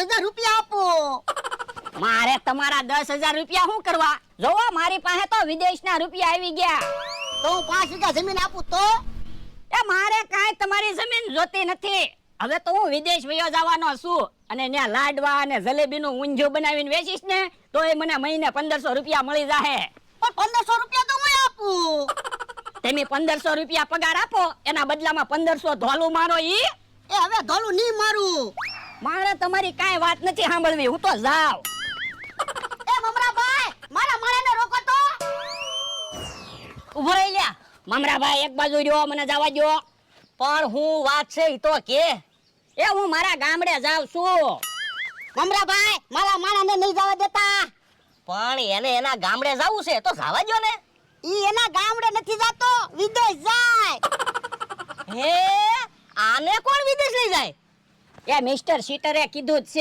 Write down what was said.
10,000 રૂપિયા આપો. મારે તમારા 10,000 રૂપિયા શું કરવા? જોવો મારી પાસે તો વિદેશના રૂપિયા આવી ગયા. તો હું 5 વીઘા જમીન આપું તો? એ મારે કાંઈ તમારી જમીન જોતી નથી. હવે તો હું વિદેશ વયો જવાનો છું અને ત્યાં લાડવા અને જલેબીનું ઊંધિયું બનાવીને વેચીશ ને તો એ મને મહિને 1,500 રૂપિયા મળી જાહે. પણ 1,500 રૂપિયા તો હું આપું. તમે 1,500 રૂપિયા પગાર આપો, એના બદલામાં 1,500 ધોલું મારો ઈ. એ હવે ધોલું નહીં મારું. મારે તમારી કાંઈ વાત નથી સાંભળવી, હું તો જાઉં. એ મમરાભાઈ, મારા માળાને રોકો તો. ઉભો રહી લ્યા. મમરાભાઈ એક બાજુ રહ્યો, મને જવા દો. પણ હું વાત છે ઈ તો કે. એ હું મારા ગામડે જાઉં છું. મમરાભાઈ, મારા માળાને નહીં જવા દેતા. પણ એને એના ગામડે જવું છે તો જવા દ્યો ને. ઈ એના ગામડે નથી જાતો, વિદેશ જાય. હે, આને કોણ વિદેશ લઈ જાય? એ મિસ્ટર સીટરે કીધું જ છે.